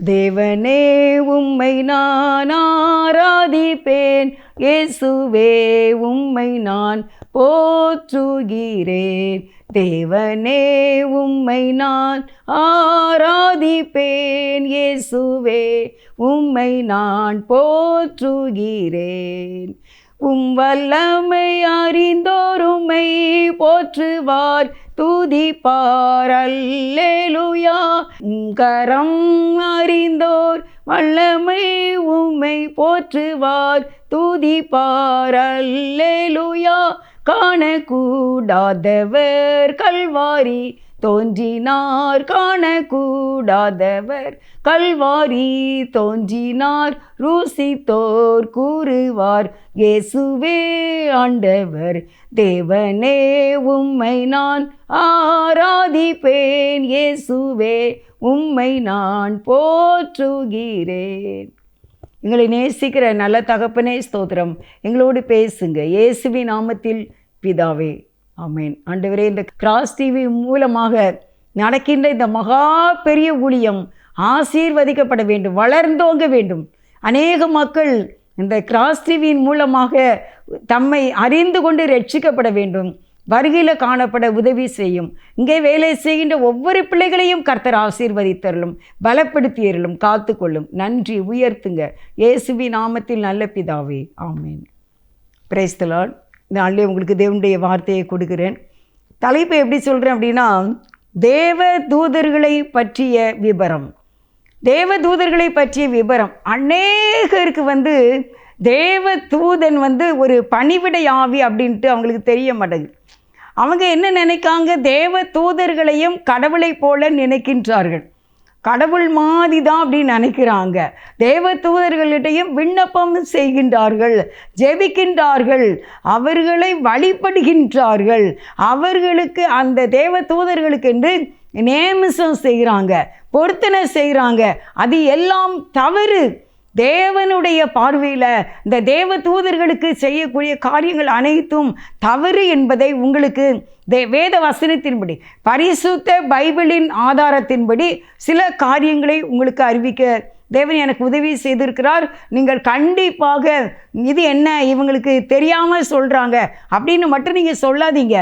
தேவனே உம்மை நான் ஆராதிப்பேன், இயேசுவே உம்மை நான் போற்றுகிறேன். தேவனே உம்மை நான் ஆராதிப்பேன், இயேசுவே உம்மை நான் போற்றுகிறேன். வல்லமை அறிந்தோர் உம்மை போற்றுவார், துதிப்பார் அல்லேலூயா. கரம் அறிந்தோர் வல்லமை உம்மை போற்றுவார், துதிப்பார் அல்லேலூயா. காணக்கூடாதவர் கல்வாரி தோன்றினார், காணக்கூடாதவர் கல்வாரி தோன்றினார், ருசித்தோர் கூறுவார், இயேசுவே ஆண்டவர். தேவனே உம்மை நான் ஆராதிப்பேன், இயேசுவே உம்மை நான் போற்றுகிறேன். எங்களை நேசிக்கிற நல்ல தகப்பனே ஸ்தோத்திரம். எங்களோடு பேசுங்க இயேசுவின் நாமத்தில் பிதாவே, ஆமேன். ஆண்டவரே, இந்த கிராஸ் டிவி மூலமாக நடக்கின்ற இந்த மகா பெரிய ஊழியம் ஆசீர்வதிக்கப்பட வேண்டும், வளர்ந்தோங்க வேண்டும். அநேக மக்கள் இந்த கிராஸ் டிவியின் மூலமாக தம்மை அறிந்து கொண்டு ரட்சிக்கப்பட வேண்டும், வருகையில் காணப்பட உதவி செய்யும். இங்கே வேலை செய்கின்ற ஒவ்வொரு பிள்ளைகளையும் கர்த்தர் ஆசீர்வதித்தருளும், பலப்படுத்தியருளும், காத்துக்கொள்ளும். நன்றி உயர்த்துங்க இயேசுவின் நாமத்தில் நல்ல பிதாவே, ஆமேன். Praise the Lord. இந்த நாளிலே உங்களுக்கு தேவனுடைய வார்த்தையை கொடுக்கிறேன். தலைப்பை எப்படி சொல்கிறேன் அப்படின்னா, தேவ தூதர்களை பற்றிய விபரம். தேவ தூதர்களை பற்றிய விபரம். அநேகருக்கு தேவ தூதன் ஒரு பணிவிடை ஆவி அப்படின்ட்டு அவங்களுக்கு தெரிய மாட்டேங்குது. அவங்க என்ன நினைக்காங்க, தேவ தூதர்களையும் கடவுளை போல நினைக்கின்றார்கள். கடவுள் மாதிரி தான் அப்படின்னு நினைக்கிறாங்க. தேவ தூதர்களிடையும் விண்ணப்பம் செய்கின்றார்கள், ஜெபிக்கின்றார்கள், அவர்களை வழிபடுகின்றார்கள், அவர்களுக்கு அந்த தேவ தூதர்களுக்கு என்று நேமிசம் செய்கிறாங்க, பொருத்தனை செய்கிறாங்க. அது எல்லாம் தவறு. தேவனுடைய பார்வையில் இந்த தேவ தூதர்களுக்கு செய்யக்கூடிய காரியங்கள் அனைத்தும் தவறு என்பதை உங்களுக்கு வேத வசனத்தின்படி, பரிசுத்த பைபிளின் ஆதாரத்தின்படி சில காரியங்களை உங்களுக்கு அறிவிக்க தேவன் எனக்கு உதவி செய்திருக்கிறார். நீங்கள் கண்டிப்பாக இது என்ன இவங்களுக்கு தெரியாமல் சொல்கிறாங்க அப்படின்னு மட்டும் நீங்கள் சொல்லாதீங்க.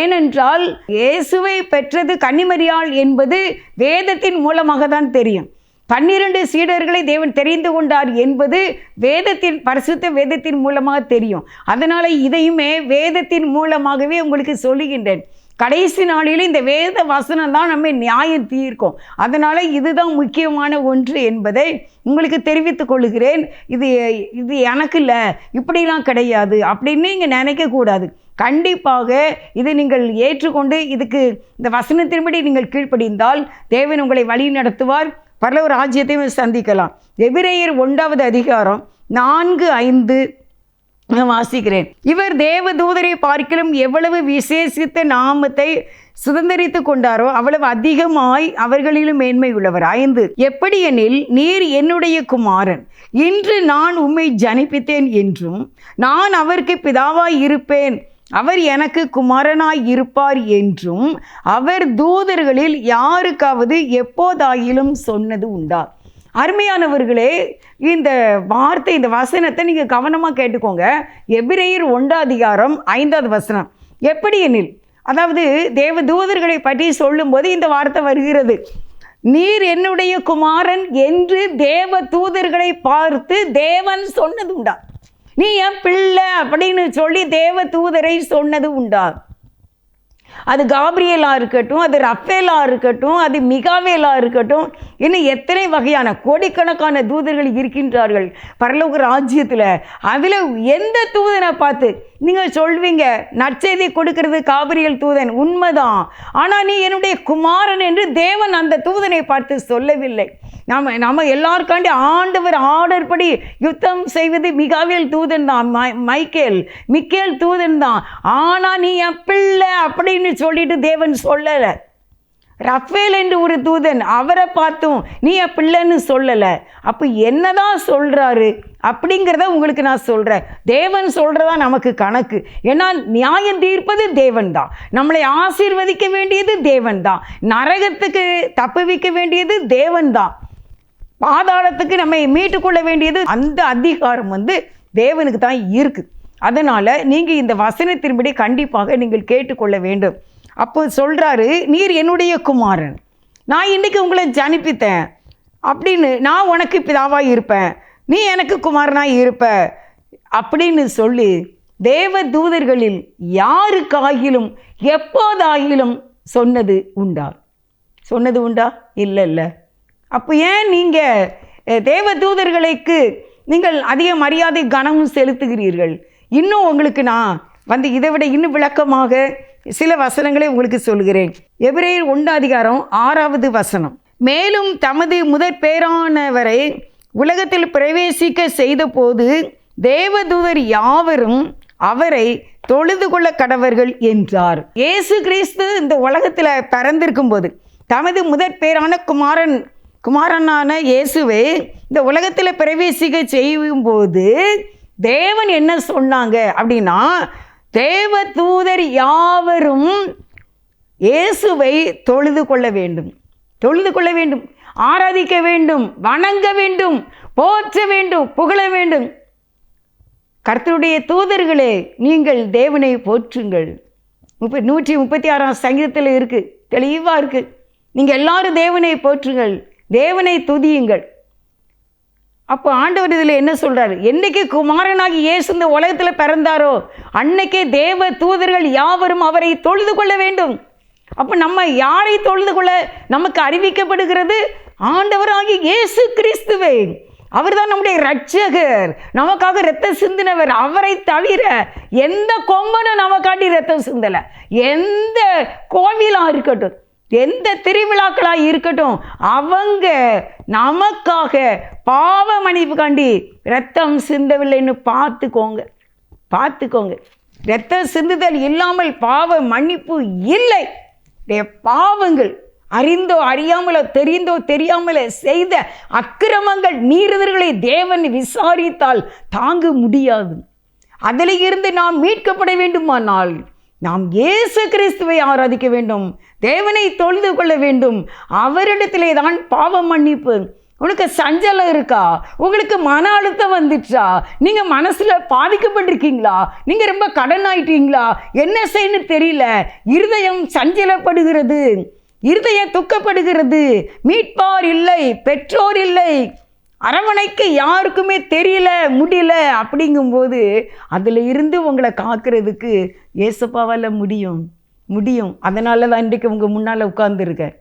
ஏனென்றால் இயேசுவை பெற்றது கன்னிமரியாள் என்பது வேதத்தின் மூலமாக தான் தெரியும். 12 சீடர்களை தேவன் தெரிந்து கொண்டார் என்பது வேதத்தின், பரிசுத்த வேதத்தின் மூலமாக தெரியும். அதனால் இதையுமே வேதத்தின் மூலமாகவே உங்களுக்கு சொல்லுகின்றேன். கடைசி நாளில் இந்த வேத வசனம் தான் நம்ம நியாயம் தீர்க்கும். அதனால் இதுதான் முக்கியமான ஒன்று என்பதை உங்களுக்கு தெரிவித்துக் கொள்கிறேன். இது எனக்கு இல்லை, இப்படிலாம் கிடையாது அப்படின்னு நீங்கள் நினைக்கக்கூடாது. கண்டிப்பாக இதை நீங்கள் ஏற்றுக்கொண்டு இதுக்கு இந்த வசனத்தின்படி நீங்கள் கீழ்ப்படிந்தால் தேவன் உங்களை வழி நடத்துவார், பரலோக ராஜ்யத்தையும் சந்திக்கலாம். எபிரேயர் 1வது அதிகாரம் 4-5 வாசிக்கிறேன். இவர் தேவ தூதரை பார்க்கிலும் எவ்வளவு விசேஷித்த நாமத்தை சுதந்திரித்து கொண்டாரோ அவ்வளவு அதிகமாய் அவர்களிலும் மேன்மை உள்ளவர். 5 எப்படி எனில், நீர் என்னுடைய குமாரன், இன்று நான் உம்மை ஜனிப்பித்தேன் என்றும், நான் அவருக்கு பிதாவாய் இருப்பேன், அவர் எனக்கு குமாரனாய் இருப்பார் என்றும் அவர் தூதர்களில் யாருக்காவது எப்போதாயிலும் சொன்னது உண்டா? அருமையானவர்களே, இந்த வார்த்தை, இந்த வசனத்தை நீங்கள் கவனமாக கேட்டுக்கோங்க. எபிரேயர் 1 அதிகாரம் 5வது வசனம். எப்படி எனில், அதாவது தேவ தூதர்களை பற்றி சொல்லும்போது இந்த வார்த்தை வருகிறது. நீர் என்னுடைய குமாரன் என்று தேவ தூதர்களை பார்த்து தேவன் சொன்னது உண்டா? நீ என் பிள்ளை அப்படின்னு சொல்லி தேவ தூதரை சொன்னது உண்டா? அது காப்ரியலாக இருக்கட்டும், அது ரஃபேலாக இருக்கட்டும், அது மிகாவேலாக இருக்கட்டும், இன்னும் எத்தனை வகையான கோடிக்கணக்கான தூதர்கள் இருக்கின்றார்கள் பரலோக ராஜ்யத்தில். அதில் எந்த தூதனை பார்த்து நீங்கள் சொல்வீங்க, நற்செய்தி கொடுக்கிறது காபிரியல் தூதன், உண்மைதான். ஆனால் நீ என்னுடைய குமாரன் என்று தேவன் அந்த தூதனை பார்த்து சொல்லவில்லை. நம்ம எல்லாருக்காண்டி ஆண்டவர் ஆர்டர் படி யுத்தம் செய்வது மிகாவேல் தூதன் தான், மிக்கேல் தூதன் தான். ஆனால் நீ என் பிள்ளை அப்படின்னு சொல்லிட்டு தேவன் சொல்லலை. ரஃபேல் என்று ஒரு தூதன், அவரை பார்த்தும் நீ என் பிள்ளைன்னு சொல்லலை. அப்போ என்னதான் சொல்கிறாரு அப்படிங்கிறத உங்களுக்கு நான் சொல்கிறேன். தேவன் சொல்கிறதா நமக்கு கணக்கு. ஏன்னா நியாயம் தீர்ப்பது தேவன் தான், நம்மளை ஆசீர்வதிக்க வேண்டியது தேவன் தான், நரகத்துக்கு தப்புவிக்க வேண்டியது தேவன் தான். பாதாளத்துக்கு நம்மை மீட்டுக்கொள்ள வேண்டியது அந்த அதிகாரம் தேவனுக்கு தான் இருக்குது. அதனால் நீங்கள் இந்த வசனத்தின்படி கண்டிப்பாக நீங்கள் கேட்டுக்கொள்ள வேண்டும். அப்போ சொல்கிறாரு, நீர் என்னுடைய குமாரன், நான் இன்றைக்கி உங்களை ஜனிப்பித்தேன் அப்படின்னு, நான் உனக்கு பிதாவாக இருப்பேன், நீ எனக்கு குமாரனாக இருப்ப அப்படின்னு சொல்லி தேவ தூதர்களில் யாருக்காகிலும் எப்போதாகிலும் சொன்னது உண்டா? இல்லை. அப்போ ஏன் நீங்கள் தேவ தூதர்களுக்கு நீங்கள் அதிக மரியாதை கனமும் செலுத்துகிறீர்கள்? இன்னும் உங்களுக்கு நான் இதை விட இன்னும் விளக்கமாக சில வசனங்களை உங்களுக்கு சொல்கிறேன். எபிரேயர் 1:6 மேலும் தமது முதற் பேரானவரை உலகத்தில் பிரவேசிக்க செய்த போது தேவதூதர் யாவரும் அவரை தொழுது கொள்ள கடவர்கள் என்றார். இயேசு கிறிஸ்து இந்த உலகத்தில் பிறந்திருக்கும் போது தமது முதற் பேரான குமாரனான இயேசுவை இந்த உலகத்தில் பிரவேசிக்க செய்யும்போது தேவன் என்ன சொன்னாங்க அப்படின்னா, தேவ தூதர் யாவரும் இயேசுவை தொழுது கொள்ள வேண்டும், ஆராதிக்க வேண்டும், வணங்க வேண்டும், போற்ற வேண்டும், புகழ வேண்டும். கர்த்தருடைய தூதர்களே, நீங்கள் தேவனை போற்றுங்கள். 136 சங்கீதத்தில் இருக்குது, தெளிவாக இருக்குது. நீங்கள் எல்லாரும் தேவனை போற்றுங்கள், தேவனை துதியுங்கள். அப்போ ஆண்டவர் இதில் என்ன சொல்கிறாரு? என்றைக்கு குமாரனாகி இயேசு இந்த உலகத்தில் பிறந்தாரோ அன்னைக்கே தேவ தூதர்கள் யாவரும் அவரை தொழுது கொள்ள வேண்டும். அப்போ நம்ம யாரை தொழுது கொள்ள நமக்கு அறிவிக்கப்படுகிறது? ஆண்டவராகி இயேசு கிறிஸ்துவை. அவர் தான் நம்முடைய இரட்சகர், நமக்காக இரத்தம் சிந்தினவர். அவரை தவிர எந்த கொம்பனும் நமக்காண்டி இரத்தம் சிந்தலை. எந்த கோவிலாக இருக்கட்டும், எந்த திருவிழாக்களாக இருக்கட்டும், அவங்க நமக்காக பாவ மன்னிப்புக்காண்டி இரத்தம் சிந்தவில்லைன்னு பார்த்துக்கோங்க. இரத்தம் சிந்துதல் இல்லாமல் பாவ மன்னிப்பு இல்லை. பாவங்கள் அறிந்தோ அறியாமலோ தெரிந்தோ தெரியாமலோ செய்த அக்கிரமங்கள் மீறுதல்களை தேவன் விசாரித்தால் தாங்க முடியாது. அதில் இருந்து நாம் மீட்கப்பட வேண்டுமானால் நாம் இயேசு கிறிஸ்துவை ஆராதிக்க வேண்டும், தேவனை தொழுது கொள்ள வேண்டும். அவரிடத்திலே தான் பாவ மன்னிப்பு. உங்களுக்கு சஞ்சலம் இருக்கா? உங்களுக்கு மன அழுத்தம் வந்துச்சா? நீங்கள் மனசில் பாதிக்கப்பட்டிருக்கீங்களா? நீங்கள் ரொம்ப கடன் ஆயிட்டீங்களா? என்ன செய்யணும்னு தெரியல, இருதயம் சஞ்சலப்படுகிறது, இருதயம் துக்கப்படுகிறது, மீட்பார் இல்லை, பெற்றோர் இல்லை, அரவணைக்கு யாருக்குமே தெரியல, முடியல அப்படிங்கும்போது அதில் இருந்து உங்களை காக்கிறதுக்கு இயேசுப்பாவால் முடியும். அதனால தான் இன்றைக்கு உங்கள் முன்னால் உட்கார்ந்துருக்கேன்.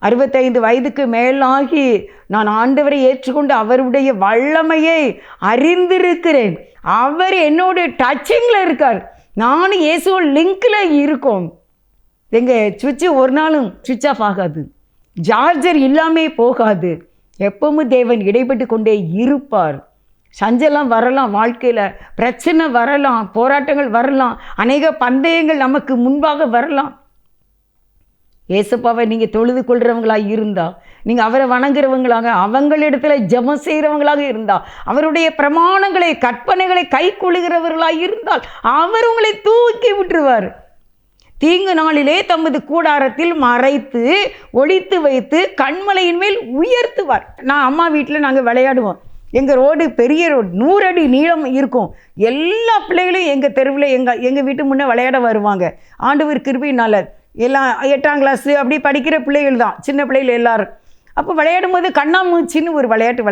65 வயதுக்கு மேலாகி நான் ஆண்டவரை ஏற்றுக்கொண்டு அவருடைய வல்லமையை அறிந்திருக்கிறேன். அவர் என்னோட டச்சிங்கில் இருக்கார். நானும் இயேசுவ லிங்கில் இருக்கோம். எங்கள் சுவிட்சு ஒரு நாளும் சுவிட்ச் ஆஃப் ஆகாது, சார்ஜர் இல்லாமே போகாது. எப்பவும் தேவன் இடைப்பட்டு கொண்டே இருப்பார். சஞ்சலம் வரலாம், வாழ்க்கையில் பிரச்சனை வரலாம், போராட்டங்கள் வரலாம், அநேக பந்தயங்கள் நமக்கு முன்பாக வரலாம். ஏசப்பாவை நீங்கள் தொழுது கொள்கிறவங்களாக இருந்தால், நீங்கள் அவரை வணங்குறவங்களாக, அவங்களிடத்தில் ஜெபம் செய்கிறவங்களாக இருந்தால், அவருடைய பிரமாணங்களை கற்பனைகளை கை கொள்ளுகிறவர்களாக இருந்தால் அவர் உங்களை தூக்கி விட்டுருவார். தீங்கு நாளிலே தமது கூடாரத்தில் மறைத்து ஒளித்து வைத்து கண்மலையின் மேல் உயர்த்துவார். நான் அம்மா வீட்டில் நாங்கள் விளையாடுவோம். எங்கள் ரோடு பெரிய ரோடு, 100 அடி நீளம் இருக்கும். எல்லா பிள்ளைகளும் எங்கள் தெருவில் எங்கள் வீட்டு முன்னே விளையாட வருவாங்க. ஆண்டவர் கிருபையினால் எல்லாம் 8ஆம் கிளாஸு அப்படி படிக்கிற பிள்ளைகள் தான், சின்ன பிள்ளைகள் எல்லோரும். அப்போ விளையாடும் போது கண்ணாமூச்சின்னு ஒரு விளையாட்டு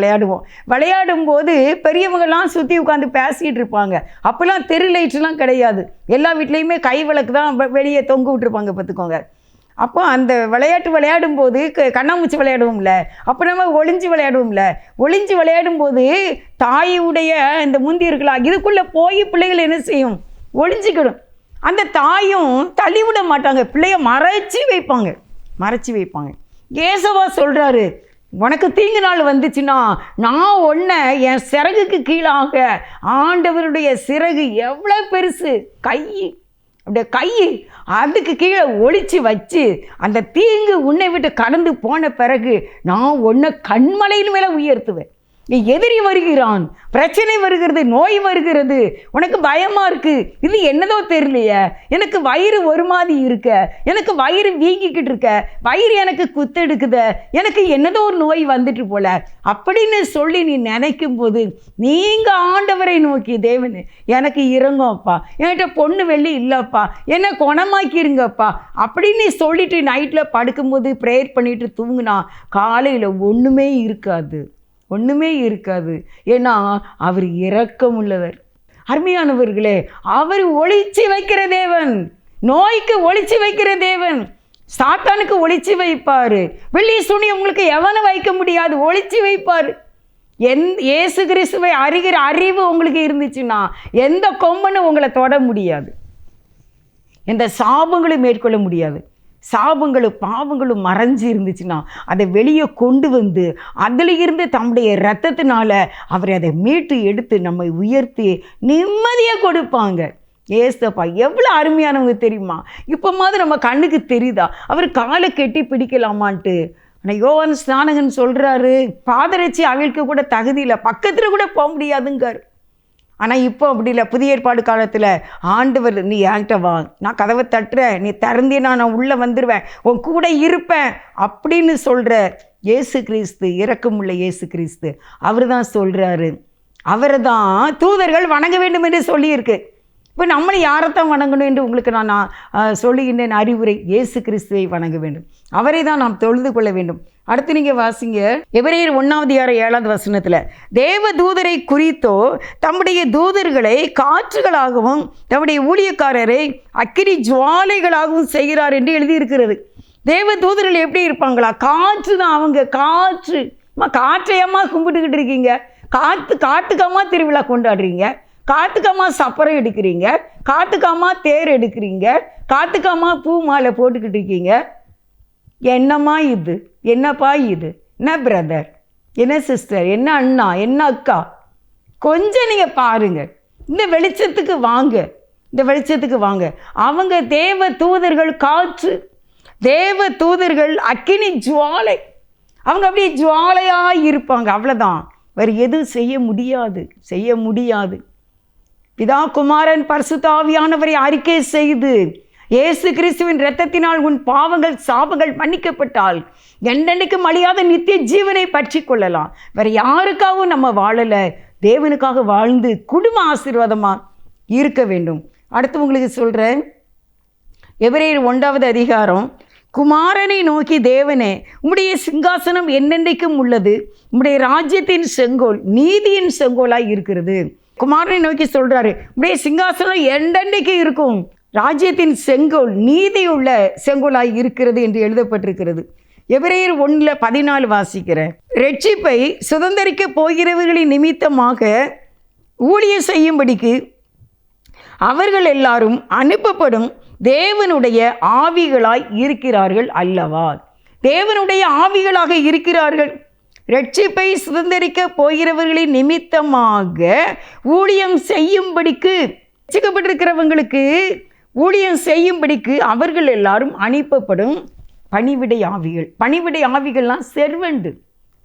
விளையாடும்போது பெரியவங்கெல்லாம் சுற்றி உட்காந்து பேசிகிட்டு இருப்பாங்க. அப்போல்லாம் தெரு லைட்லாம் கிடையாது, எல்லா வீட்லேயுமே கை விளக்கு தான் வெளியே தொங்க விட்டுருப்பாங்க, பார்த்துக்கோங்க. அப்போ அந்த விளையாடும்போது கண்ணாமூச்சி விளையாடுவோம்ல, அப்போ நம்ம ஒளிஞ்சு விளையாடும்போது தாயுடைய இந்த முந்தி இருக்கலாம், இதுக்குள்ளே போய் பிள்ளைகள் என்ன செய்யும்? ஒளிஞ்சிக்கிடும். அந்த தாயும் தள்ளிவிட மாட்டாங்க, பிள்ளைய மறைச்சி வைப்பாங்க. ஏசவா சொல்கிறாரு, உனக்கு தீங்கு நாள் வந்துச்சுன்னா நான் ஒன்றை என் சிறகுக்கு கீழாக, ஆண்டவருடைய சிறகு எவ்வளோ பெருசு, அப்படியே கை அதுக்கு கீழே ஒளிச்சு வச்சு அந்த தீங்கு உன்னை விட்டு கடந்து போன பிறகு நான் ஒன்றை கண்மலையின் மேலே உயர்த்துவேன். நீ எதிரி வருகிறான், பிரச்சனை வருகிறது, நோய் வருகிறது, உனக்கு பயமா இருக்கு, இது என்னதோ தெரியலையே, எனக்கு வயிறு ஒரு மாதிரி இருக்க, எனக்கு வயிறு வீங்கிக்கிட்டு இருக்க, வயிறு எனக்கு குத்தெடுக்குத, எனக்கு என்னதோ ஒரு நோய் வந்துட்டு போல அப்படின்னு சொல்லி நீ நினைக்கும் போது நீங்க ஆண்டவரை நோக்கி, தேவன் எனக்கு இறங்கும்ப்பா, என்கிட்ட பொண்ணு வெள்ளி இல்லப்பா, என்ன குணமாக்கிருங்கப்பா அப்படின்னு சொல்லிட்டு நைட்டில் படுக்கும்போது ப்ரேயர் பண்ணிட்டு தூங்குனா காலையில் ஒன்றுமே இருக்காது, ஒன்றுமே இருக்காது. ஏன்னா அவர் இரக்கம் உள்ளவர். அருமையானவர்களே, அவர் ஒளிச்சு வைக்கிற தேவன், நோய்க்கு ஒளிச்சு வைக்கிற தேவன், சாத்தானுக்கு ஒளிச்சு வைப்பார். வெள்ளி சுனி உங்களுக்கு எவனும் வைக்க முடியாது, ஒளிச்சு வைப்பார். இயேசு கிறிஸ்துவை அறிகிற அறிவு உங்களுக்கு இருந்துச்சுன்னா எந்த கொம்பனும் உங்களை தொட முடியாது, எந்த சாபங்களும் மேற்கொள்ள முடியாது. சாபங்களும் பாவங்களும் மறைஞ்சு இருந்துச்சுன்னா அதை வெளியே கொண்டு வந்து அதில் இருந்து தம்முடைய இரத்தத்தினால அவரை அதை மீட்டு எடுத்து நம்மை உயர்த்தி நிம்மதியாக கொடுப்பாங்க. ஏசப்பா எவ்வளோ அருமையானவங்க தெரியுமா? இப்போ மாதிரி நம்ம கண்ணுக்கு தெரியுதா அவர் காலை கெட்டி பிடிக்கலாமான்ட்டு? ஆனால் யோவான் ஸ்நானகன் சொல்கிறாரு, பாதரட்சி அவிழ்க்க கூட தகுதி இல்லை, பக்கத்தில் கூட போக முடியாதுங்கார். ஆனால் இப்போ அப்படி இல்லை. புதிய ஏற்பாடு காலத்தில் ஆண்டவர், நீ என்கிட்ட வா, நான் கதவை தட்டுறேன், நீ திறந்தேன்னா நான் உள்ளே வந்துடுவேன், உன் கூட இருப்பேன் அப்படின்னு சொல்கிற இயேசு கிறிஸ்து, இரக்கமுள்ள இயேசு கிறிஸ்து அவர் தான் சொல்கிறாரு. அவரை தான் தூதர்கள் வணங்க வேண்டும் என்று சொல்லியிருக்கு. இப்போ நம்மளை யாரைத்தான் வணங்கணும் என்று உங்களுக்கு நான் சொல்லுகின்றேன் அறிவுரை, இயேசு கிறிஸ்துவை வணங்க வேண்டும், அவரை தான் நாம் தொழுது கொள்ள வேண்டும். அடுத்து நீங்கள் வாசிங்க எபிரேயர் 1:7 தேவ தூதரை குறித்தோ தம்முடைய தூதர்களை காற்றுகளாகவும் தம்முடைய ஊழியக்காரரை அக்கினி ஜுவாலைகளாகவும் செய்கிறார் என்று எழுதியிருக்கிறது. தேவ தூதர்கள் எப்படி இருப்பாங்களா? காற்று தான் அவங்க. காற்று, காற்றையம்மா கும்பிட்டுக்கிட்டு இருக்கீங்க, காட்டுக்கம்மா திருவிழா கொண்டாடுறீங்க, காத்துக்கம்மா சப்பரம் எடுக்கிறீங்க, காத்துக்கம்மா தேர் எடுக்கிறீங்க, காத்துக்கம்மா பூ மாலை போட்டுக்கிட்டு இருக்கீங்க. என்னம்மா இது? என்னப்பா இது? என்ன பிரதர், என்ன சிஸ்டர், என்ன அண்ணா, என்ன அக்கா, கொஞ்சம் நீங்கள் பாருங்க, இந்த வெளிச்சத்துக்கு வாங்க, இந்த வெளிச்சத்துக்கு வாங்க. அவங்க தேவ தூதர்கள் காற்று, தேவ தூதர்கள் அக்கினி ஜுவாலை, அவங்க அப்படியே ஜுவாலையாக இருப்பாங்க. அவ்வளோதான், வேறு எதுவும் செய்ய முடியாது, செய்ய முடியாது. பிதா குமாரன் பரிசுத்த ஆவியானவரை அறிக்கை செய்து இயேசு கிறிஸ்துவின் இரத்தத்தினால் உன் பாவங்கள் சாபங்கள் மன்னிக்கப்பட்டால் என்றென்றைக்கும் அழியாத நித்திய ஜீவனை பற்றி கொள்ளலாம். வேற யாருக்காகவும் நம்ம வாழலை, தேவனுக்காக வாழ்ந்து குடும்ப ஆசீர்வாதமாக இருக்க வேண்டும். அடுத்து உங்களுக்கு சொல்கிறேன், எபிரேயர் 1 குமாரனை நோக்கி, தேவனே உம்முடைய சிங்காசனம் என்னென்றைக்கும் உள்ளது, உம்முடைய ராஜ்யத்தின் செங்கோல் நீதியின் செங்கோலாய் இருக்கிறது. குமாரனை நோக்கி சொல்கிறாரு, உம்முடைய சிங்காசனம் என்றென்றைக்கு இருக்கும், ராஜ்யத்தின் செங்கோல் நீதியுள்ள செங்கோலாய் இருக்கிறது என்று எழுதப்பட்டிருக்கிறது. எபிரேயர் 1:14 வாசிக்கிறேன். ரட்சிப்பை சுதந்திரிக்க போகிறவர்களின் நிமித்தமாக ஊழியம் செய்யும்படிக்கு அவர்கள் எல்லாரும் அனுப்பப்படும் தேவனுடைய ஆவிகளாய் இருக்கிறார்கள் அல்லவா? தேவனுடைய ஆவிகளாக இருக்கிறார்கள். ரட்சிப்பை சுதந்திரிக்க போகிறவர்களின் நிமித்தமாக ஊழியம் செய்யும்படிக்கு, ரட்சிக்கப்பட்டிருக்கிறவங்களுக்கு ஊழியம் செய்யும்படிக்கு அவர்கள் எல்லாரும் அனுப்பப்படும் பணிவிடை ஆவிகள். பணிவிடை ஆவிகள்லாம்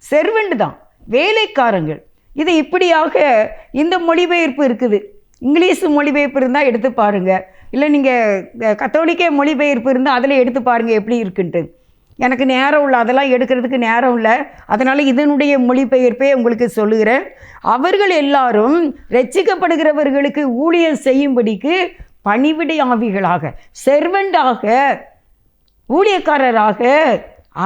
செர்வெண்டு தான், வேலைக்காரங்கள். இது இப்படியாக இந்த மொழிபெயர்ப்பு இருக்குது. இங்கிலீஷ் மொழிபெயர்ப்பு இருந்தால் எடுத்து பாருங்கள், இல்லை நீங்கள் கத்தோலிக்க மொழிபெயர்ப்பு இருந்தால் அதில் எடுத்து பாருங்கள் எப்படி இருக்குன்ட்டு. எனக்கு நேரம் இல்லை, அதெல்லாம் எடுக்கிறதுக்கு நேரம் இல்லை, அதனால் இதனுடைய மொழிபெயர்ப்பே உங்களுக்கு சொல்லுகிறேன். அவர்கள் எல்லாரும் ரட்சிக்கப்படுகிறவர்களுக்கு ஊழியம் செய்யும்படிக்கு பணிவிடை ஆவிகளாக, செர்வெண்டாக, ஊழியக்காரராக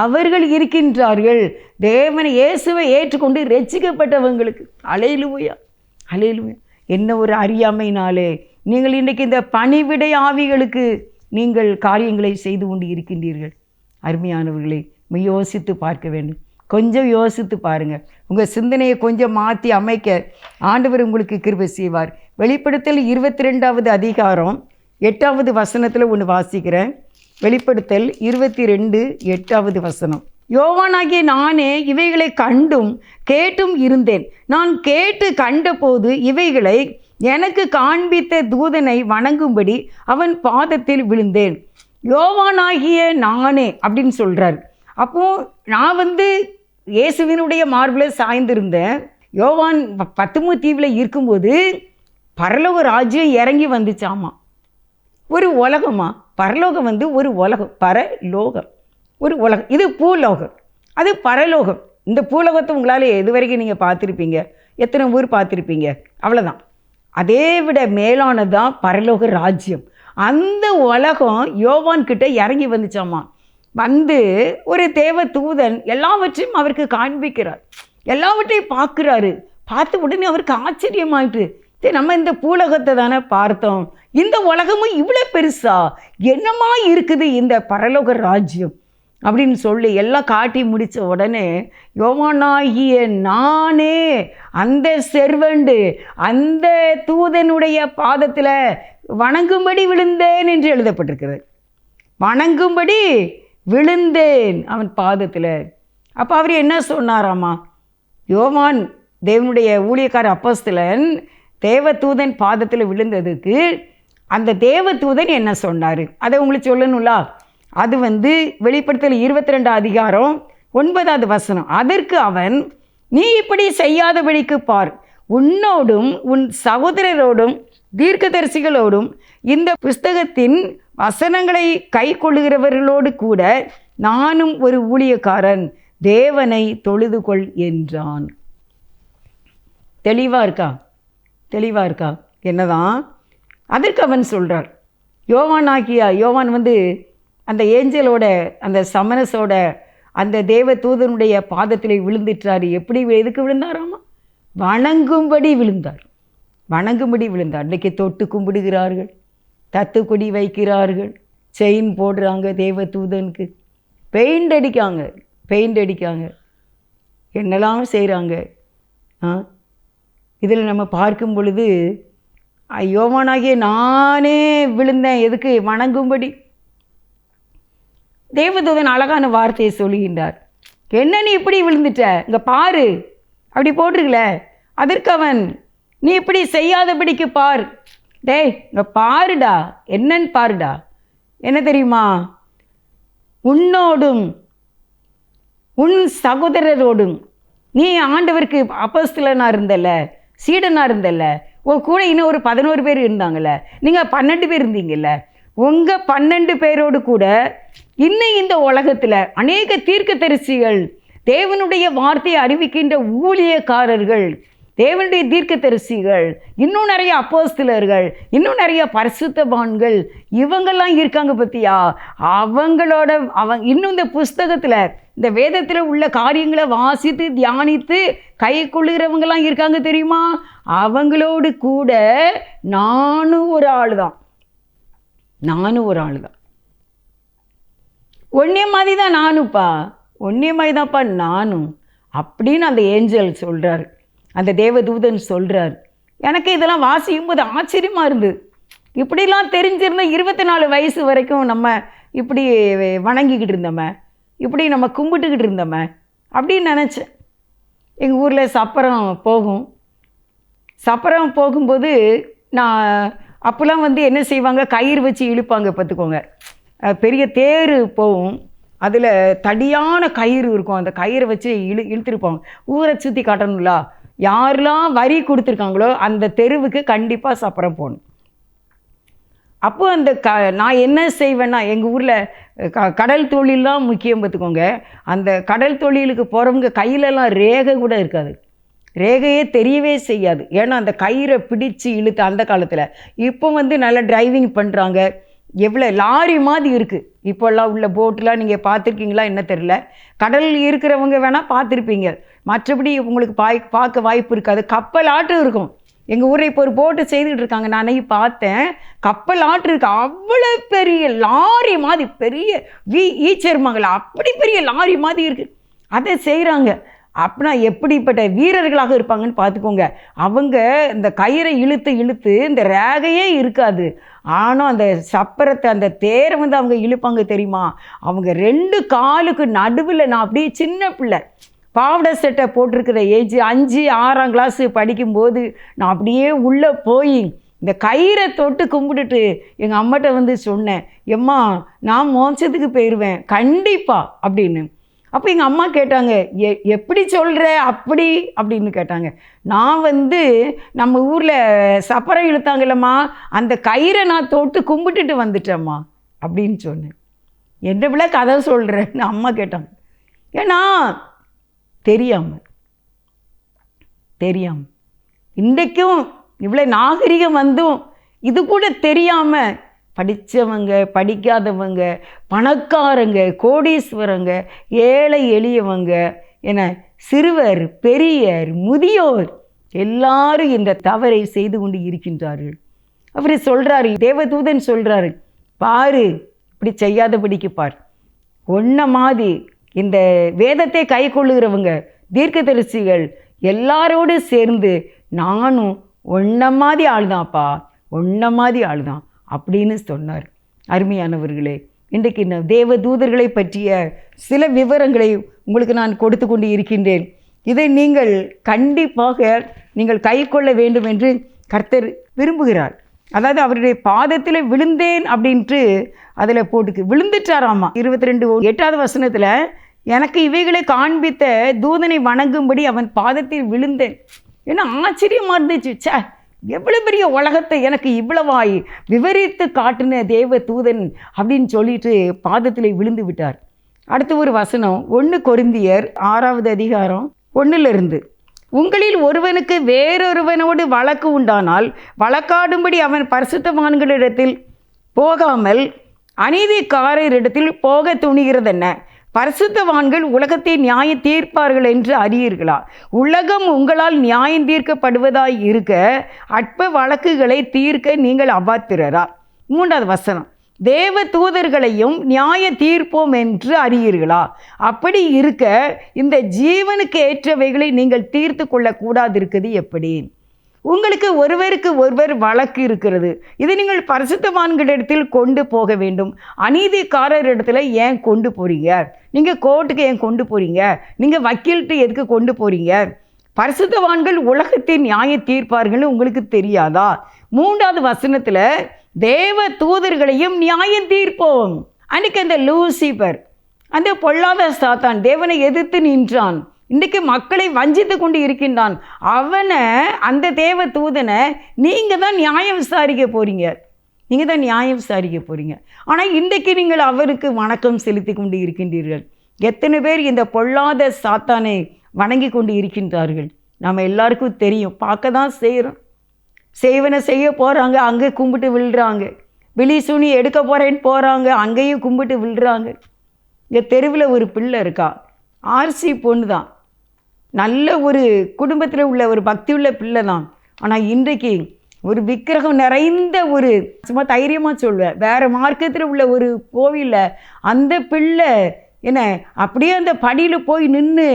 அவர்கள் இருக்கின்றார்கள். தேவனை இயேசுவை ஏற்றுக்கொண்டு ரட்சிக்கப்பட்டவங்களுக்கு. அல்லேலூயா, அல்லேலூயா. என்ன ஒரு அறியாமையினாலே நீங்கள் இன்றைக்கு இந்த பணிவிடை ஆவிகளுக்கு நீங்கள் காரியங்களை செய்து கொண்டு இருக்கின்றீர்கள். அருமையானவர்களை யோசித்து பார்க்க வேண்டும். கொஞ்சம் யோசித்து பாருங்கள். உங்கள் சிந்தனையை கொஞ்சம் மாற்றி அமைக்க ஆண்டவர் உங்களுக்கு கிருபை செய்வார். வெளிப்படுத்தல் 22 8 ஒன்று வாசிக்கிறேன். வெளிப்படுத்தல் 22:8. யோவானாகிய நானே இவைகளை கண்டும் கேட்டும் இருந்தேன். நான் கேட்டு கண்டபோது இவைகளை எனக்கு காண்பித்த தூதனை வணங்கும்படி அவன் பாதத்தில் விழுந்தேன். யோவானாகிய நானே அப்படின்னு சொல்கிறார். அப்போது நான் இயேசுவினுடைய மார்பில் சாய்ந்திருந்தேன். யோவான் பத்துமு தீவில் இருக்கும்போது பரலோக ராஜ்யம் இறங்கி வந்துச்சாமா. ஒரு உலகமா, பரலோகம் வந்து ஒரு உலகம், பரலோகம் ஒரு உலகம். இது பூலோகம், அது பரலோகம். இந்த பூலோகத்தை உங்களால் எது வரைக்கும் நீங்கள் பார்த்துருப்பீங்க, எத்தனை ஊர் பார்த்துருப்பீங்க, அவ்வளோதான். அதே விட மேலானதான் பரலோக ராஜ்யம். அந்த உலகம் யோவான் கிட்ட இறங்கி வந்துச்சாமா. வந்து ஒரு தேவ தூதன் எல்லாவற்றையும் அவருக்கு காண்பிக்கிறார், எல்லாவற்றையும் பார்க்குறாரு. பார்த்த உடனே அவருக்கு ஆச்சரியமாயிட்டு, நம்ம இந்த பூலோகத்தை தானே பார்த்தோம், இந்த உலகமும் இவ்வளோ பெருசா, என்னமா இருக்குது இந்த பரலோக ராஜ்யம் அப்படின்னு சொல்லி எல்லாம் காட்டி முடித்த உடனே யோவானாகிய நானே அந்த செர்வண்டு அந்த தூதனுடைய பாதத்தில் வணங்கும்படி விழுந்தேன் என்று எழுதப்பட்டிருக்கிறது. வணங்கும்படி விழுந்தேன் அவன் பாதத்தில். அப்போ அவர் என்ன சொன்னாராமா, யோவான் தேவனுடைய ஊழியக்கார அப்போஸ்தலன் தேவதூதன் பாதத்தில் விழுந்ததுக்கு அந்த தேவதூதன் என்ன சொன்னார் அதை உங்களுக்கு சொல்லணும்ல. அது வந்து வெளிப்படுத்தல் 22 அதிகாரம் 9வது வசனம். அதற்கு அவன், நீ இப்படி செய்யாதபடிக்கு பார், உன்னோடும் உன் சகோதரரோடும் தீர்க்கதரிசிகளோடும் இந்த புஸ்தகத்தின் வசனங்களை கை கொள்ளுகிறவர்களோடு கூட நானும் ஒரு ஊழியக்காரன், தேவனை தொழுது கொள் என்றான். தெளிவாக இருக்கா? தெளிவாக இருக்கா? என்னதான் அதற்கு அவன் சொல்கிறார், யோவான் வந்து அந்த ஏஞ்சலோட அந்த சமரசோட அந்த தேவ தூதனுடைய பாதத்தில் விழுந்துட்டார். எப்படி, எதுக்கு விழுந்தாராமா? வணங்கும்படி விழுந்தார். வணங்கும்படி விழுந்தார். இன்றைக்கி தொட்டு கும்பிடுகிறார்கள், தத்து கொடி வைக்கிறார்கள், செயின் போடுறாங்க தேவ தூதனுக்கு, பெயிண்ட் அடிக்காங்க, என்னெல்லாம் செய்கிறாங்க. இதில் நம்ம பார்க்கும் பொழுது யோவானாகிய நானே விழுந்தேன், எதுக்கு? வணங்கும்படி. தேவதூதன் அழகான வார்த்தையை சொல்லுகின்றார், என்ன நீ இப்படி விழுந்துட்ட, இங்கே பாரு, அப்படி போட்டிருக்கல. அதற்கு அவன், நீ இப்படி செய்யாதபடிக்கு பார். டேய் இங்கே பாருடா, என்னன்னு பாருடா. என்ன தெரியுமா? உன்னோடும் உன் சகோதரரோடும், நீ ஆண்டவருக்கு அப்போஸ்தலனாக இருந்தல்ல, சீடனாக இருந்தல்ல, உன் கூட இன்னும் ஒரு 11 பேர் இருந்தாங்கல்ல, நீங்கள் 12 பேர் இருந்தீங்கல்ல, உங்கள் 12 பேரோடு கூட இன்னும் இந்த உலகத்தில் அநேக தீர்க்கதரிசிகள், தேவனுடைய வார்த்தையை அறிவிக்கின்ற ஊழியக்காரர்கள், தேவனுடைய தீர்க்கதரிசிகள், இன்னும் நிறைய அப்போஸ்தலர்கள், இன்னும் நிறைய பரிசுத்தவான்கள், இவங்கெல்லாம் இருக்காங்க பற்றியா? அவங்களோட இன்னும் இந்த புஸ்தகத்தில், இந்த வேதத்தில் உள்ள காரியங்களை வாசித்து தியானித்து கை கொள்ளுகிறவங்கெல்லாம் இருக்காங்க தெரியுமா? அவங்களோடு கூட நானும் ஒரு ஆள் தான். ஒன்னே மாதிரி தான் நானும்ப்பா, ஒன்னே மாதிரி தான்ப்பா நானும் அப்படின்னு அந்த ஏஞ்சல் சொல்கிறார், அந்த தேவதூதன் சொல்கிறார். எனக்கு இதெல்லாம் வாசிக்கும் போது ஆச்சரியமாக இருந்தது. இப்படிலாம் தெரிஞ்சிருந்தால் 24 வயசு வரைக்கும் நம்ம இப்படி வணங்கிக்கிட்டு இருந்தோமே, இப்படி நம்ம கும்பிட்டுக்கிட்டு இருந்தோமே அப்படின்னு நினச்சேன். எங்கள் ஊரில் சப்பரம் போகும்போது நான் அப்போல்லாம் வந்து என்ன செய்வாங்க, கயிறு வச்சு இழுப்பாங்க பார்த்துக்கோங்க. பெரிய தேர் போகும், அதில் தடியான கயிறு இருக்கும், அந்த கயிறை வச்சு இழுத்துருப்பாங்க. ஊரை சுற்றி காட்டணும்ல, யாரெல்லாம் வரி கொடுத்துருக்காங்களோ அந்த தெருவுக்கு கண்டிப்பாக சப்பரம் போகணும். அப்போ அந்த நான் என்ன செய்வேன்னா, எங்கள் ஊரில் கடல் தொழிலெலாம் முக்கியம் பார்த்துக்கோங்க. அந்த கடல் தொழிலுக்கு போகிறவங்க கையிலலாம் ரேகை கூட இருக்காது, ரேகையே தெரியவே செய்யாது. ஏன்னா அந்த கயிறை பிடிச்சு இழுத்து அந்த காலத்தில். இப்போ வந்து நல்லா டிரைவிங் பண்ணுறாங்க, எவ்வளோ லாரி மாதிரி இருக்குது இப்போல்லாம் உள்ள போட்டெலாம். நீங்கள் பார்த்துருக்கீங்களா என்ன தெரியல, கடலில் இருக்கிறவங்க வேணால் பார்த்துருப்பீங்க, மற்றபடி உங்களுக்கு பார்க்க வாய்ப்பு இருக்காது. கப்பல் ஆட்டம் இருக்கும். எங்கள் ஊரில் இப்போ ஒரு போட்டு செய்துக்கிட்டு இருக்காங்க, நான் அன்னைக்கு பார்த்தேன். கப்பல் ஆட்டு இருக்கு, அவ்வளோ பெரிய லாரி மாதிரி, பெரிய ஈச்சர்மங்களா அப்படி பெரிய லாரி மாதிரி இருக்குது, அதை செய்கிறாங்க. அப்படின்னா எப்படிப்பட்ட வீரர்களாக இருப்பாங்கன்னு பார்த்துக்கோங்க. அவங்க இந்த கயிறை இழுத்து இந்த ரேகையே இருக்காது, ஆனால் அந்த சப்பரத்தை, அந்த தேரை வந்து அவங்க இழுப்பாங்க தெரியுமா? அவங்க 2 காலுக்கு நடுவில், நான் அப்படியே சின்ன பிள்ளை பாவடை சட்டை போட்டிருக்கிற ஏஜ் 5, 6ஆம் கிளாஸ் படிக்கும்போது நான் அப்படியே உள்ளே போய் இந்த கயிறை தொட்டு கும்பிட்டுட்டு எங்கள் அம்மாட்ட வந்து சொன்னேன், எம்மா நான் மோட்சத்துக்கு போயிடுவேன் கண்டிப்பாக அப்படின்னு. அப்போ எங்கள் அம்மா கேட்டாங்க, எப்படி சொல்கிற அப்படி அப்படின்னு கேட்டாங்க. நான் நம்ம ஊரில் சப்பரம் இழுத்தாங்கல்லம்மா, அந்த கயிறை நான் தொட்டு கும்பிட்டுட்டு வந்துட்டேம்மா அப்படின்னு சொன்னேன். என்ன விட கதை சொல்கிறேன்னு அம்மா கேட்டாங்க. ஏன்னா தெரியாமல் இன்றைக்கும் இவ்வளோ நாகரிகம் இது கூட தெரியாமல் படித்தவங்க, படிக்காதவங்க, பணக்காரங்க, கோடீஸ்வரங்க, ஏழை எளியவங்க என சிறுவர், பெரியர், முதியோர் எல்லாரும் இந்த தவறை செய்து கொண்டு இருக்கின்றார்கள். அவர் சொல்கிறாரு, தேவதூதன் சொல்கிறாரு, பாரு இப்படி செய்யாதபடிக்கு பார். ஒன்ன மாதிரி இந்த வேதத்தை கை கொள்ளுகிறவங்க தீர்க்கதரிசிகள் எல்லாரோடு சேர்ந்து நானும் ஒன்ன மாதிரி ஆளுதான்ப்பா, ஒன்ன மாதிரி ஆளுதான் அப்படின்னு சொன்னார். அருமையானவர்களே, இன்றைக்கு நான் தேவதூதர்களை பற்றிய சில விவரங்களை உங்களுக்கு நான் கொடுத்து கொண்டு இருக்கின்றேன். இதை நீங்கள் கண்டிப்பாக நீங்கள் கை கொள்ள வேண்டும் என்று கர்த்தர் விரும்புகிறார். அதாவது அவருடைய பாதத்தில் விழுந்தேன் அப்படின்ட்டு அதில் போட்டுக்கு விழுந்துட்டாராமா. 22:8 வசனத்தில், எனக்கு இவைகளை காண்பித்த தூதனை வணங்கும்படி அவன் பாதத்தில் விழுந்தேன். ஏன்னா ஆச்சரியமாக இருந்துச்சு. சே, எவ்வளோ பெரிய உலகத்தை எனக்கு இவ்வளவாய் விவரித்து காட்டின தேவ தூதன் அப்படின்னு சொல்லிட்டு பாதத்தில் விழுந்து விட்டார். அடுத்த ஒரு வசனம் 1 கொரிந்தியர் 6வது அதிகாரம் 1 உங்களில் ஒருவனுக்கு வேறொருவனோடு வழக்கு உண்டானால் வழக்காடும்படி அவன் பரிசுத்தவான்களிடத்தில் போகாமல் அநீதிக்காரரிடத்தில் போக துணிகிறதென்ன? பரிசுத்தவான்கள் உலகத்தை நியாயம் தீர்ப்பார்கள் என்று அறியீர்களா? உலகம் உங்களால் நியாயம் தீர்க்கப்படுவதாய் இருக்க அற்ப வழக்குகளை தீர்க்க நீங்கள் அபாத்திரரா? 3வது வசனம், தேவ தூதர்களையும் நியாய தீர்ப்போம் என்று அறியீர்களா? அப்படி இருக்க இந்த ஜீவனுக்கு ஏற்றவைகளை நீங்கள் தீர்த்து கொள்ளக்கூடாது இருக்குது எப்படி? உங்களுக்கு ஒருவருக்கு ஒருவர் வழக்கு இருக்கிறது. இதை நீங்கள் பரிசுத்தவான்களிடத்தில் கொண்டு போக வேண்டும். அநீதிக்காரரிடத்துல ஏன் கொண்டு போகிறீங்க? நீங்கள் கோர்ட்டுக்கு ஏன் கொண்டு போகிறீங்க? நீங்கள் வக்கீல்கிட்ட எதுக்கு கொண்டு போகிறீங்க? பரிசுத்தவான்கள் உலகத்தை நியாய தீர்ப்பார்கள்னு உங்களுக்கு தெரியாதா? 3வது வசனத்தில் தேவ தூதர்களையும் நியாயம் தீர்ப்போம். அன்றைக்கு அந்த லூசிபர், அந்த பொல்லாத சாத்தான் தேவனை எதிர்த்து நின்றான். இன்றைக்கு மக்களை வஞ்சித்து கொண்டு இருக்கின்றான். அவனை, அந்த தேவ தூதனை நீங்கள் தான் நியாயம் விசாரிக்க போகிறீங்க. ஆனால் இன்றைக்கு நீங்கள் அவருக்கு வணக்கம் செலுத்தி கொண்டு இருக்கின்றீர்கள். எத்தனை பேர் இந்த பொல்லாத சாத்தானை வணங்கி கொண்டு இருக்கின்றார்கள்? நம்ம எல்லாருக்கும் தெரியும், பார்க்க தான் செய்கிறோம். செய்வனை செய்ய போகிறாங்க, அங்கே கும்பிட்டு விழுறாங்க. விழி சுனி எடுக்க போகிறேன்னு போகிறாங்க, அங்கேயும் கும்பிட்டு விழுறாங்க. இங்கே தெருவில் ஒரு பிள்ளை இருக்கா, ஆர்சி பொண்ணு தான், நல்ல ஒரு குடும்பத்தில் உள்ள ஒரு பக்தி உள்ள பிள்ளை தான். ஆனால் இன்றைக்கு ஒரு விக்கிரகம் நிறைந்த ஒரு, சும்மா தைரியமாக சொல்வேன், வேறு மார்க்கத்தில் உள்ள ஒரு கோவிலில் அந்த பிள்ளை என்ன அப்படியே அந்த படியில் போய் நின்று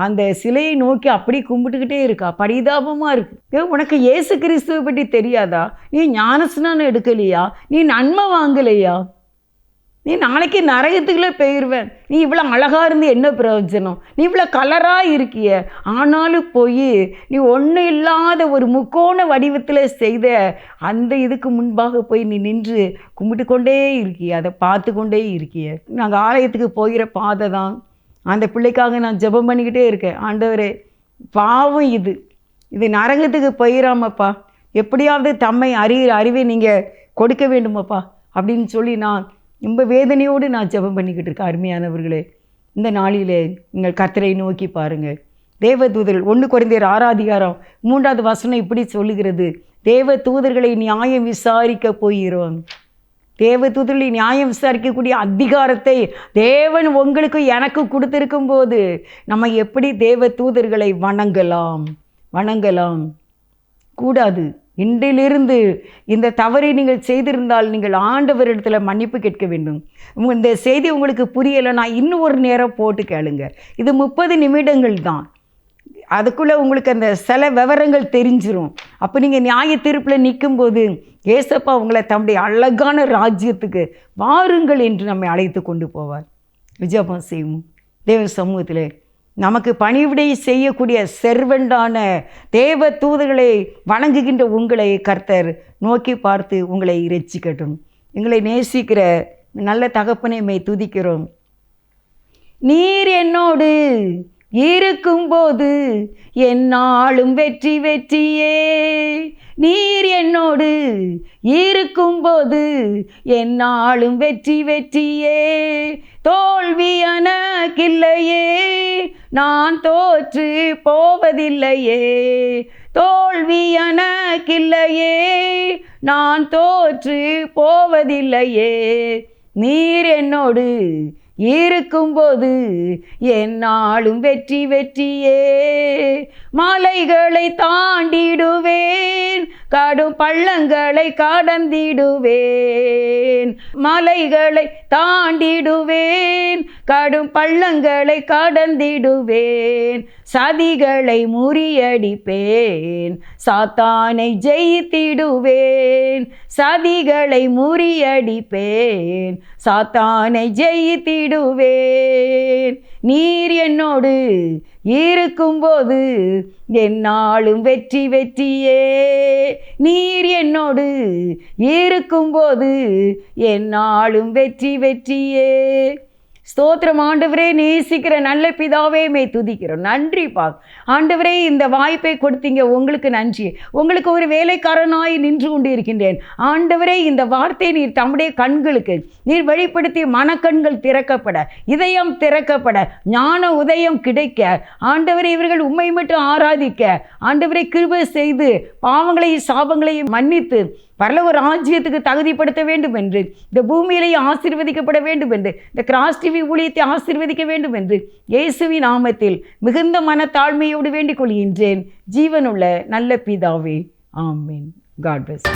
அந்த சிலையை நோக்கி அப்படி கும்பிட்டுக்கிட்டே இருக்கா. பரிதாபமாக இருக்குது. உனக்கு இயேசு கிறிஸ்துவை பற்றி தெரியாதா? நீ ஞானஸ்நானம் எடுக்கலையா? நீ நன்மை வாங்கலையா? நீ நாளைக்கு நரகத்துக்குள்ளே போயிடுவேன். நீ இவ்வளோ அழகாக இருந்து என்ன பிரயோஜனம்? நீ இவ்வளோ கலராக இருக்கிய, ஆனாலும் போய் நீ ஒன்றும் இல்லாத ஒரு முக்கோண வடிவத்தில் செய்த அந்த இதுக்கு முன்பாக போய் நீ நின்று கும்பிட்டு கொண்டே இருக்கிய, அதை பார்த்து கொண்டே இருக்கிய. நாங்கள் ஆலயத்துக்கு போகிற பாதை தான். அந்த பிள்ளைக்காக நான் ஜெபம் பண்ணிக்கிட்டே இருக்கேன். ஆண்டவரே, பாவம் இது நரகத்துக்கு போயிடாமப்பா, எப்படியாவது தம்மை அறிவை நீங்கள் கொடுக்க வேண்டுமாப்பா அப்படின்னு சொல்லி நான் ரொம்ப வேதனையோடு நான் ஜெபம் பண்ணிக்கிட்டு இருக்கேன். அருமையானவர்களே, இந்த நாளிலே நீங்கள் கர்த்தரை நோக்கி பாருங்கள். தேவ தூதர்கள் 1 கொரிந்தியர் 6வது அதிகாரம் 3வது வசனம் இப்படி சொல்லுகிறது, தேவ தூதர்களை நியாயம் விசாரிக்க போகிறோம். தேவ தூதர்களை நியாயம் விசாரிக்கக்கூடிய அதிகாரத்தை தேவன் உங்களுக்கு எனக்கு கொடுத்திருக்கும் போது நம்ம எப்படி தேவ தூதர்களை வணங்கலாம் கூடாது. இன்றிலிருந்து இந்த தவறை நீங்கள் செய்திருந்தால் நீங்கள் ஆண்டவரிடத்தில் மன்னிப்பு கேட்க வேண்டும். இந்த செய்தி உங்களுக்கு புரியலை, நான் இன்னும் ஒரு நேரம் போட்டு கேளுங்க. இது 30 நிமிடங்கள் தான். அதுக்குள்ளே உங்களுக்கு அந்த சில விவரங்கள் தெரிஞ்சிடும். அப்போ நீங்கள் நியாய தீர்ப்பில் நிற்கும்போது ஏசப்பா உங்களை தம்முடைய அழகான ராஜ்யத்துக்கு வாருங்கள் என்று நம்மை அழைத்து கொண்டு போவார். விஜயபம் செய்வோம். தேவ சமூகத்தில் நமக்கு பணிவிடை செய்யக்கூடிய செர்வெண்டான தேவ தூதர்களை வணங்குகின்ற உங்களை கர்த்தர் நோக்கி பார்த்து உங்களை இரட்சிக்கட்டும். எங்களை நேசிக்கிற நல்ல தகப்பனை மை துதிக்கிறோம். நீர் என்னோடு இருக்கும்போது என்னாலும் வெற்றி வெற்றியே. நீர் என்னோடு இருக்கும்போது என்னாலும் வெற்றி வெற்றியே. தோல்வி எனக்கில்லையே, நான் தோற்று போவதில்லையே. தோல்வி எனக்கில்லையே, நான் தோற்று போவதில்லையே. நீர் என்னோடு இருக்கும்போது என்னாலும் வெற்றி வெற்றியே. மலைகளை தாண்டிடுவேன், கடும் பள்ளங்களை கடந்திடுவேன். மலைகளை தாண்டிடுவேன், கடும் பள்ளங்களை கடந்திடுவேன். சதிகளை முறியடிப்பேன், சாத்தானை ஜெயித்திடுவேன். சதிகளை முறியடிப்பேன், சாத்தானை ஜெயித்திடுவேன். நீர் என்னோடு இருக்கும்போது என்னாலும் வெற்றி வெற்றியே. நீர் என்னோடு இருக்கும்போது என்னாலும் வெற்றி வெற்றியே. ஸ்தோத்திரம் ஆண்டவரே, நேசிக்கிற நல்ல பிதாவே மே துதிக்கிறோம். நன்றி ஆண்டவரே, இந்த வாய்ப்பை கொடுத்தீங்க, உங்களுக்கு நன்றி. உங்களுக்கு ஒரு வேலைக்காரனாய் நின்று கொண்டு இருக்கின்றேன் ஆண்டவரே. இந்த வார்த்தை நீர் தம்முடைய கண்களுக்கு நீர் வெளிப்படுத்தி மனக்கண்கள் திறக்கப்பட, இதயம் திறக்கப்பட, ஞான உதயம் கிடைக்க ஆண்டவரே, இவர்கள் உம்மை மட்டும் ஆராதிக்க ஆண்டவரை கிருபை செய்து பாவங்களையும் சாபங்களையும் மன்னித்து பரலோக ராஜ்யத்துக்கு தகுதிப்படுத்த வேண்டும் என்று, இந்த பூமியிலேயே ஆசீர்வதிக்கப்பட வேண்டும் என்று, இந்த கிராஸ் டிவி ஊழியத்தை ஆசீர்வதிக்க வேண்டும் என்று இயேசுவின் நாமத்தில் மிகுந்த மனத்தாழ்மையோடு வேண்டிக் கொள்கின்றேன். ஜீவனுள்ள நல்ல பிதாவே, ஆமென். God plus.